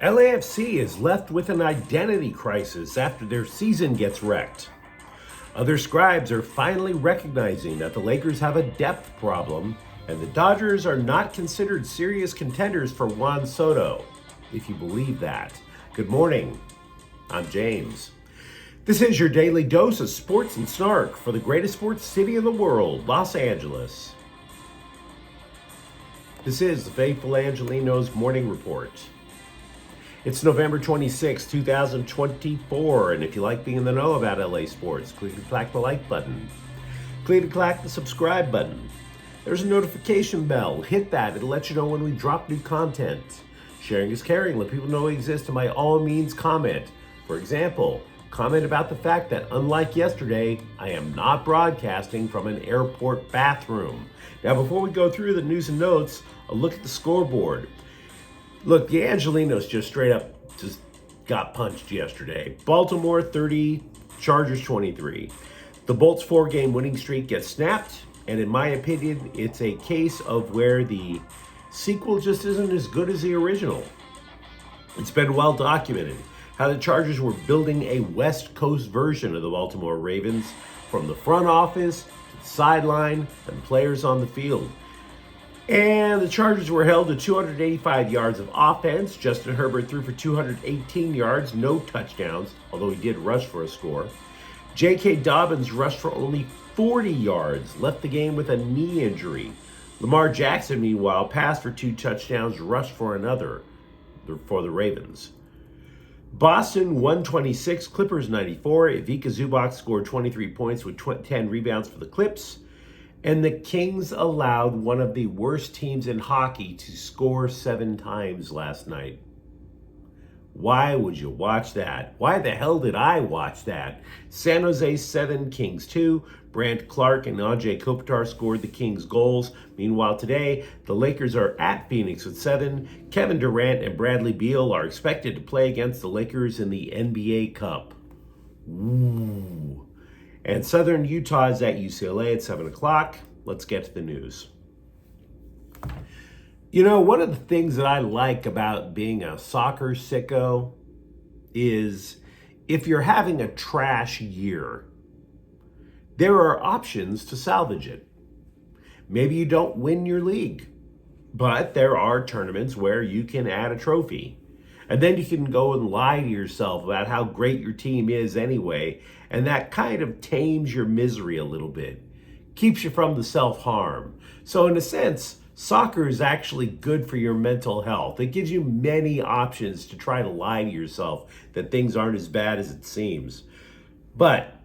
LAFC is left with an identity crisis after their season gets wrecked. Other scribes are finally recognizing that the Lakers have a depth problem, and the Dodgers are not considered serious contenders for Juan Soto, if you believe that. Good morning. I'm James. This is your daily dose of sports and snark for the greatest sports city in the world, Los Angeles. This is the faithful Angelenos Morning Report. It's November 26, 2024, and if you like being in the know about LA sports, click the like button. Click the subscribe button. There's a notification bell. Hit that. It'll let you know when we drop new content. Sharing is caring. Let people know we exist, and by all means comment. For example, comment about the fact that, unlike yesterday, I am not broadcasting from an airport bathroom. Now, before we go through the news and notes, a look at the scoreboard. Look, the Angelenos just straight up got punched yesterday. Baltimore 30, Chargers 23. The Bolts' 4-game winning streak gets snapped, and in my opinion, it's a case of where the sequel just isn't as good as the original. It's been well documented how the Chargers were building a West Coast version of the Baltimore Ravens, from the front office to the sideline and players on the field. And the Chargers were held to 285 yards of offense. Justin Herbert threw for 218 yards, no touchdowns, although he did rush for a score. J.K. Dobbins rushed for only 40 yards, left the game with a knee injury. Lamar Jackson, meanwhile, passed for 2 touchdowns, rushed for another for the Ravens. Boston 126, Clippers 94. Ivica Zubac scored 23 points with 10 rebounds for the Clips. And the Kings allowed one of the worst teams in hockey to score 7 times last night. Why would you watch that? Why the hell did I watch that? San Jose 7, Kings 2. Brant Clark and Ajay Kopitar scored the Kings' goals. Meanwhile, today, the Lakers are at Phoenix with 7. Kevin Durant and Bradley Beal are expected to play against the Lakers in the NBA Cup. Ooh. And Southern Utah is at UCLA at 7 o'clock. Let's get to the news. You know, one of the things that I like about being a soccer sicko is if you're having a trash year, there are options to salvage it. Maybe you don't win your league, but there are tournaments where you can add a trophy. And then you can go and lie to yourself about how great your team is anyway, and that kind of tames your misery a little bit, keeps you from the self-harm. So in a sense, soccer is actually good for your mental health. It gives you many options to try to lie to yourself that things aren't as bad as it seems. But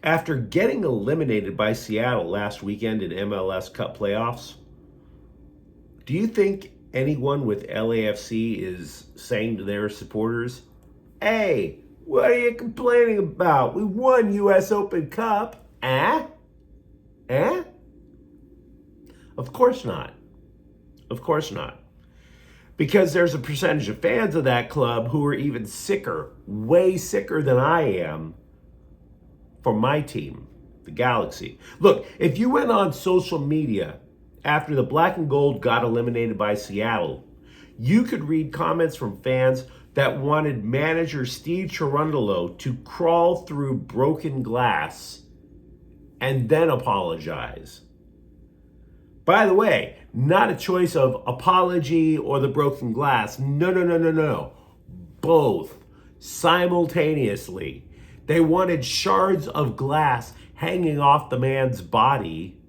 after getting eliminated by Seattle last weekend in MLS Cup playoffs, do you think anyone with LAFC is saying to their supporters, "Hey, what are you complaining about? We won US Open Cup." Eh? Of course not. Of course not. Because there's a percentage of fans of that club who are even sicker, way sicker than I am, for my team, the Galaxy. Look, if you went on social media after the Black and Gold got eliminated by Seattle, you could read comments from fans that wanted manager Steve Cherundolo to crawl through broken glass and then apologize. By the way, not a choice of apology or the broken glass. No. Both simultaneously. They wanted shards of glass hanging off the man's body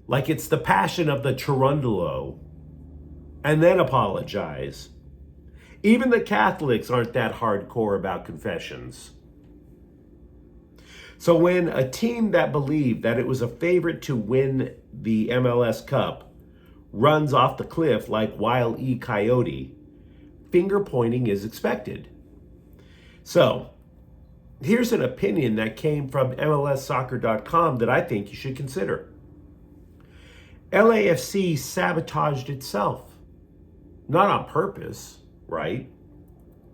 like it's the passion of the Cherundolo, and then apologize. Even the Catholics aren't that hardcore about confessions. So when a team that believed that it was a favorite to win the MLS Cup runs off the cliff like Wile E. Coyote, finger pointing is expected. So here's an opinion that came from MLSsoccer.com that I think you should consider. LAFC sabotaged itself. Not on purpose, right?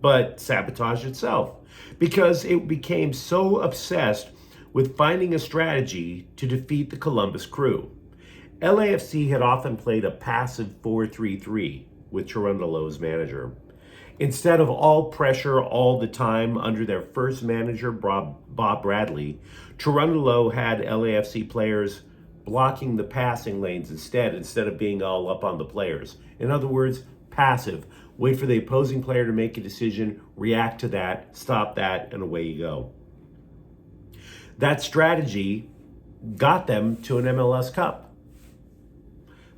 But sabotaged itself because it became so obsessed with finding a strategy to defeat the Columbus Crew. LAFC had often played a passive 4-3-3 with Cherundolo as manager. Instead of all pressure all the time under their first manager, Bob Bradley, Cherundolo had LAFC players blocking the passing lanes instead of being all up on the players. In other words, passive. Wait for the opposing player to make a decision, react to that, stop that, and away you go. That strategy got them to an MLS Cup.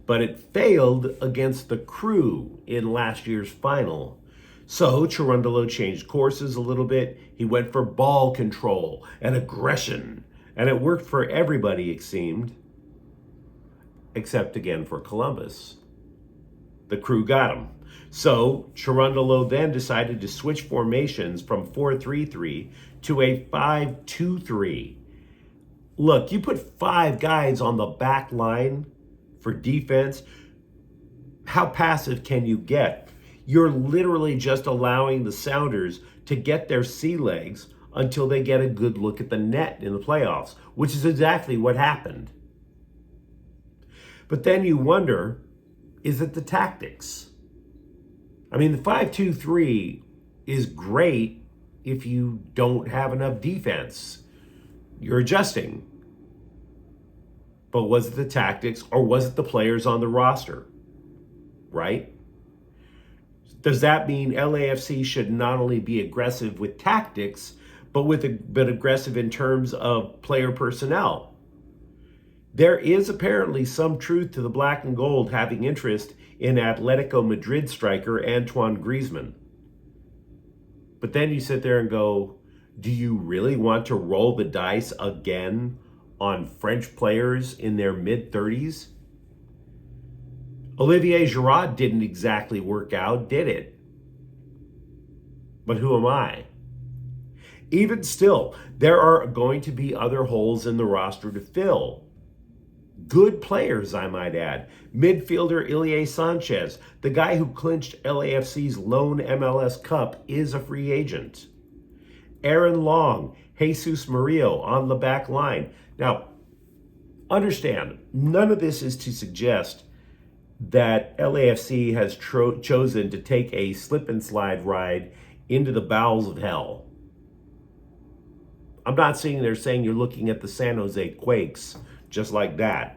But it failed against the Crew in last year's final. So Cherundolo changed courses a little bit. He went for ball control and aggression. And it worked for everybody, it seemed. Except again for Columbus. The Crew got him. So Cherundolo then decided to switch formations from 4-3-3 to a 5-2-3. Look, you put 5 guys on the back line for defense. How passive can you get? You're literally just allowing the Sounders to get their sea legs until they get a good look at the net in the playoffs, which is exactly what happened. But then you wonder, is it the tactics? I mean, the 5-2-3 is great if you don't have enough defense. You're adjusting. But was it the tactics or was it the players on the roster? Right? Does that mean LAFC should not only be aggressive with tactics, but aggressive in terms of player personnel? There is apparently some truth to the black and gold having interest in Atletico Madrid striker Antoine Griezmann. But then you sit there and go, do you really want to roll the dice again on French players in their mid-30s? Olivier Giroud didn't exactly work out, did it? But who am I? Even still, there are going to be other holes in the roster to fill. Good players, I might add. Midfielder Ilie Sanchez, the guy who clinched LAFC's lone MLS Cup, is a free agent. Aaron Long, Jesus Murillo on the back line. Now, understand, none of this is to suggest that LAFC has chosen to take a slip and slide ride into the bowels of hell. I'm not sitting there saying you're looking at the San Jose Quakes just like that.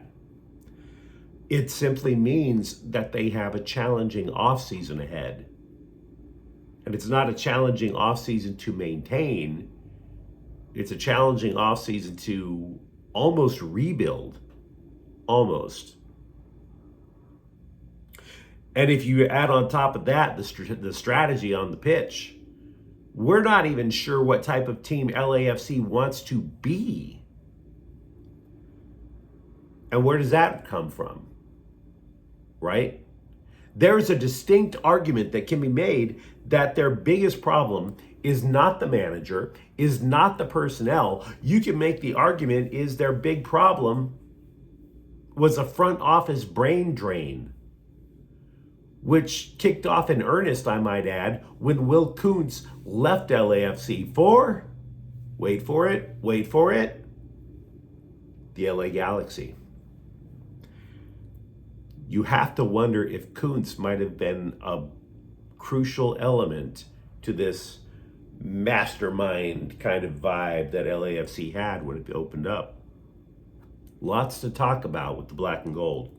It simply means that they have a challenging offseason ahead. And it's not a challenging offseason to maintain. It's a challenging offseason to almost rebuild. Almost. And if you add on top of that the strategy on the pitch, we're not even sure what type of team LAFC wants to be. And where does that come from? Right? There's a distinct argument that can be made that their biggest problem is not the manager, is not the personnel. You can make the argument is their big problem was a front office brain drain, which kicked off in earnest, I might add, when Will Kuntz left LAFC for, wait for it, the LA Galaxy. You have to wonder if Kuntz might have been a crucial element to this mastermind kind of vibe that LAFC had when it opened up. Lots to talk about with the black and gold.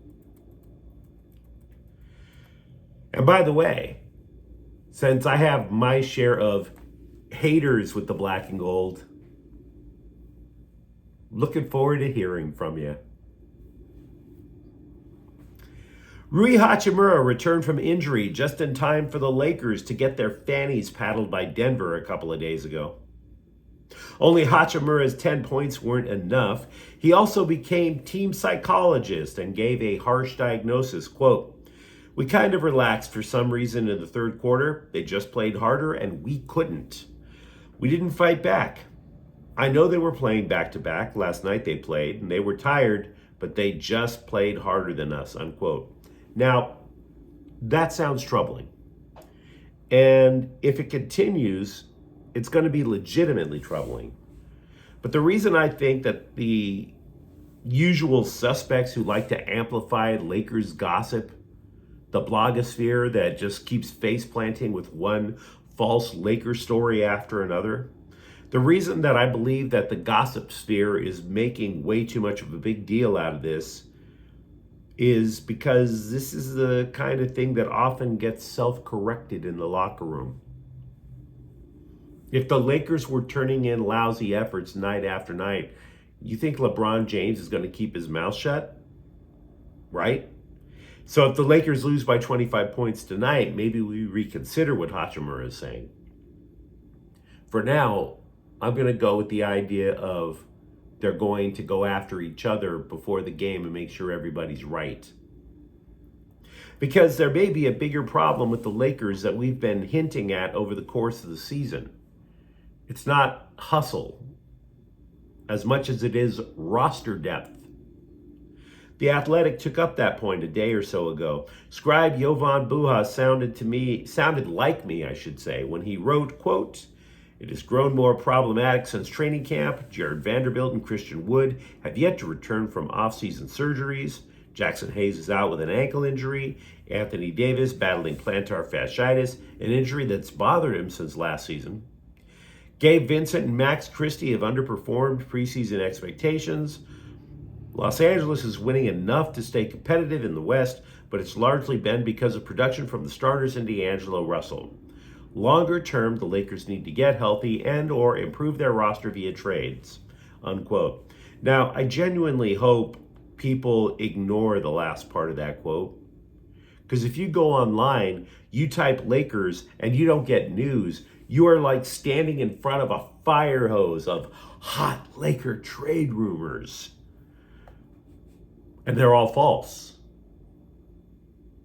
And by the way, since I have my share of haters with the black and gold, looking forward to hearing from you. Rui Hachimura returned from injury just in time for the Lakers to get their fannies paddled by Denver a couple of days ago. Only Hachimura's 10 points weren't enough. He also became team psychologist and gave a harsh diagnosis, quote, "We kind of relaxed for some reason in the third quarter. They just played harder and we couldn't. We didn't fight back. I know they were playing back-to-back. Last night they played and they were tired, but they just played harder than us," unquote. Now, that sounds troubling. And if it continues, it's going to be legitimately troubling. But the reason I think that the usual suspects who like to amplify Lakers gossip the blogosphere that just keeps face planting with one false Laker story after another. The reason that I believe that the gossip sphere is making way too much of a big deal out of this is because this is the kind of thing that often gets self-corrected in the locker room. If the Lakers were turning in lousy efforts night after night, you think LeBron James is going to keep his mouth shut? Right? So if the Lakers lose by 25 points tonight, maybe we reconsider what Hachimura is saying. For now, I'm going to go with the idea of they're going to go after each other before the game and make sure everybody's right. Because there may be a bigger problem with the Lakers that we've been hinting at over the course of the season. It's not hustle as much as it is roster depth. The Athletic took up that point a day or so ago. Scribe Jovan Buha sounded like me, I should say, when he wrote, quote, "It has grown more problematic since training camp. Jared Vanderbilt and Christian Wood have yet to return from offseason surgeries. Jackson Hayes is out with an ankle injury. Anthony Davis battling plantar fasciitis, an injury that's bothered him since last season. Gabe Vincent and Max Christie have underperformed preseason expectations. Los Angeles is winning enough to stay competitive in the West, but it's largely been because of production from the starters and D'Angelo Russell. Longer term, the Lakers need to get healthy and or improve their roster via trades," unquote. Now, I genuinely hope people ignore the last part of that quote. Because if you go online, you type Lakers and you don't get news, you are like standing in front of a fire hose of hot Laker trade rumors. And they're all false.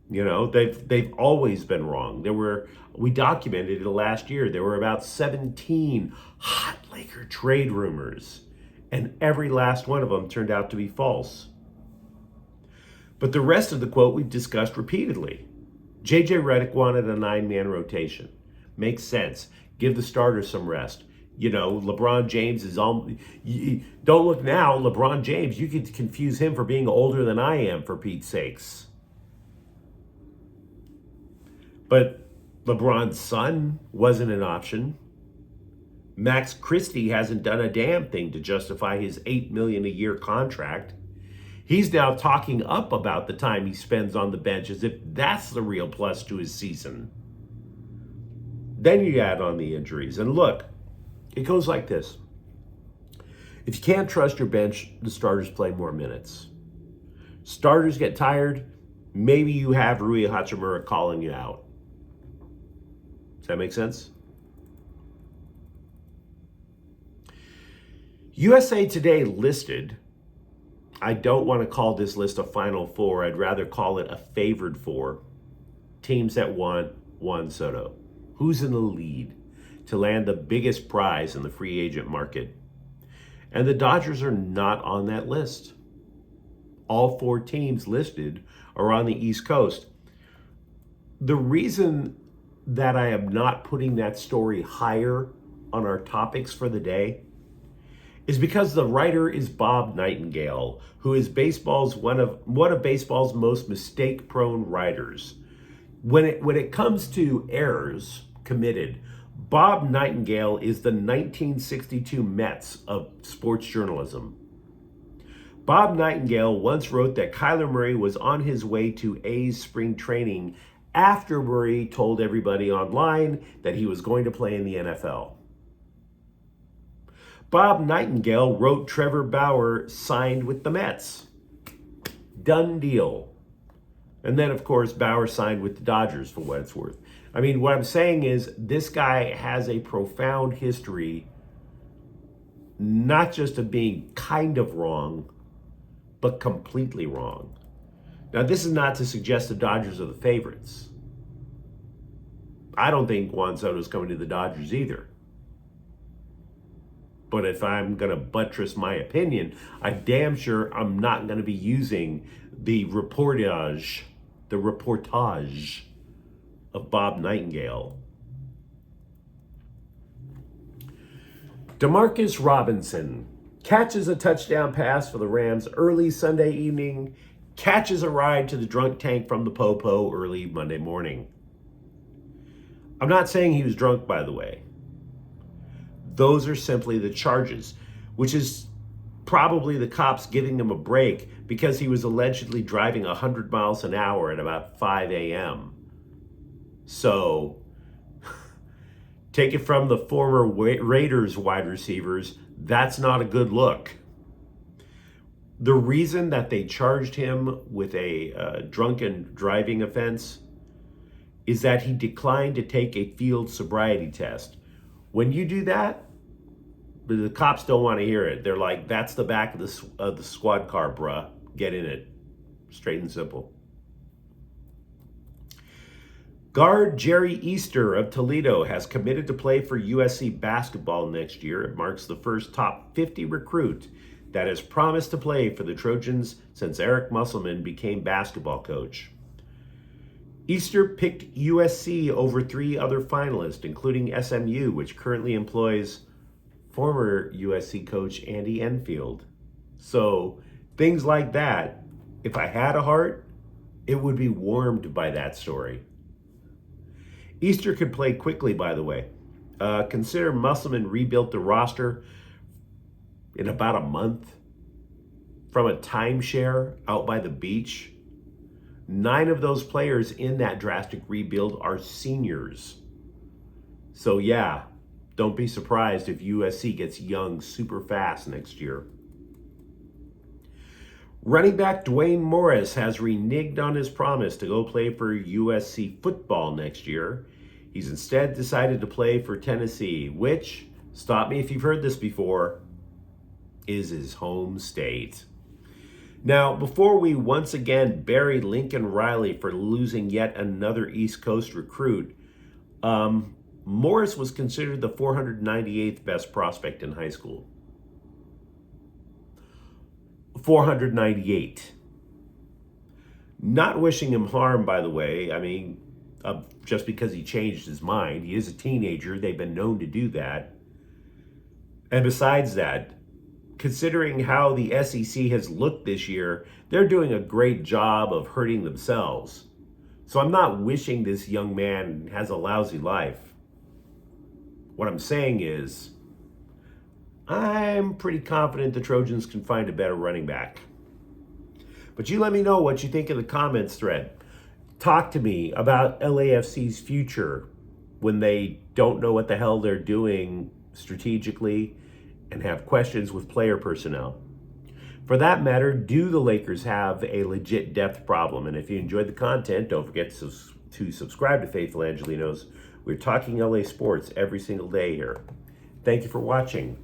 You know, they've always been wrong. We documented it last year. There were about 17 hot Laker trade rumors, and every last one of them turned out to be false. But the rest of the quote we've discussed repeatedly. JJ Redick wanted a 9-man rotation. Makes sense. Give the starters some rest. You know, LeBron James is don't look now, LeBron James, you could confuse him for being older than I am, for Pete's sakes. But LeBron's son wasn't an option. Max Christie hasn't done a damn thing to justify his $8 million a year contract. He's now talking up about the time he spends on the bench as if that's the real plus to his season. Then you add on the injuries. And look, it goes like this. If you can't trust your bench, the starters play more minutes. Starters get tired, maybe you have Rui Hachimura calling you out. Does that make sense? USA Today listed, I don't want to call this list a Final Four, I'd rather call it a favored four, teams that want Juan Soto. Who's in the lead to land the biggest prize in the free agent market? And the Dodgers are not on that list. All 4 teams listed are on the East Coast. The reason that I am not putting that story higher on our topics for the day is because the writer is Bob Nightingale, who is one of baseball's most mistake-prone writers. When it comes to errors committed, Bob Nightingale is the 1962 Mets of sports journalism. Bob Nightingale once wrote that Kyler Murray was on his way to A's spring training after Murray told everybody online that he was going to play in the NFL. Bob Nightingale wrote Trevor Bauer signed with the Mets. Done deal. And then, of course, Bauer signed with the Dodgers, for what it's worth. I mean, what I'm saying is this guy has a profound history, not just of being kind of wrong, but completely wrong. Now, this is not to suggest the Dodgers are the favorites. I don't think Juan Soto is coming to the Dodgers either. But if I'm going to buttress my opinion, I'm damn sure I'm not going to be using the reportage of Bob Nightingale. DeMarcus Robinson catches a touchdown pass for the Rams early Sunday evening catches a ride to the drunk tank from the Popo early Monday morning. I'm not saying he was drunk, by the way. Those are simply the charges, which is probably the cops giving him a break because he was allegedly driving 100 miles an hour at about 5 a.m. So, take it from the former Raiders wide receivers, that's not a good look. The reason that they charged him with a drunken driving offense is that he declined to take a field sobriety test. When you do that, the cops don't want to hear it. They're like, that's the back of the squad car, bruh. Get in it. Straight and simple. Guard Jerry Easter of Toledo has committed to play for USC basketball next year. It marks the first top 50 recruit that has promised to play for the Trojans since Eric Musselman became basketball coach. Easter picked USC over 3 other finalists, including SMU, which currently employs former USC coach Andy Enfield. So things like that, if I had a heart, it would be warmed by that story. Easter could play quickly, by the way. Consider Musselman rebuilt the roster in about a month from a timeshare out by the beach. 9 of those players in that drastic rebuild are seniors. So yeah, don't be surprised if USC gets young super fast next year. Running back Dwayne Morris has reneged on his promise to go play for USC football next year. He's instead decided to play for Tennessee, which, stop me if you've heard this before, is his home state. Now, before we once again bury Lincoln Riley for losing yet another East Coast recruit, Morris was considered the 498th best prospect in high school. 498. Not wishing him harm, by the way. I mean, just because he changed his mind. He is a teenager. They've been known to do that. And besides that, considering how the SEC has looked this year, they're doing a great job of hurting themselves. So I'm not wishing this young man has a lousy life. What I'm saying is, I'm pretty confident the Trojans can find a better running back. But you let me know what you think in the comments thread. Talk to me about LAFC's future when they don't know what the hell they're doing strategically and have questions with player personnel. For that matter, do the Lakers have a legit depth problem? And if you enjoyed the content, don't forget to subscribe to Faithful Angelenos. We're talking LA sports every single day here. Thank you for watching.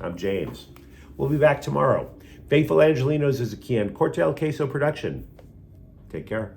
I'm James. We'll be back tomorrow. Faithful Angelenos is a Kian Cortel Queso production. Take care.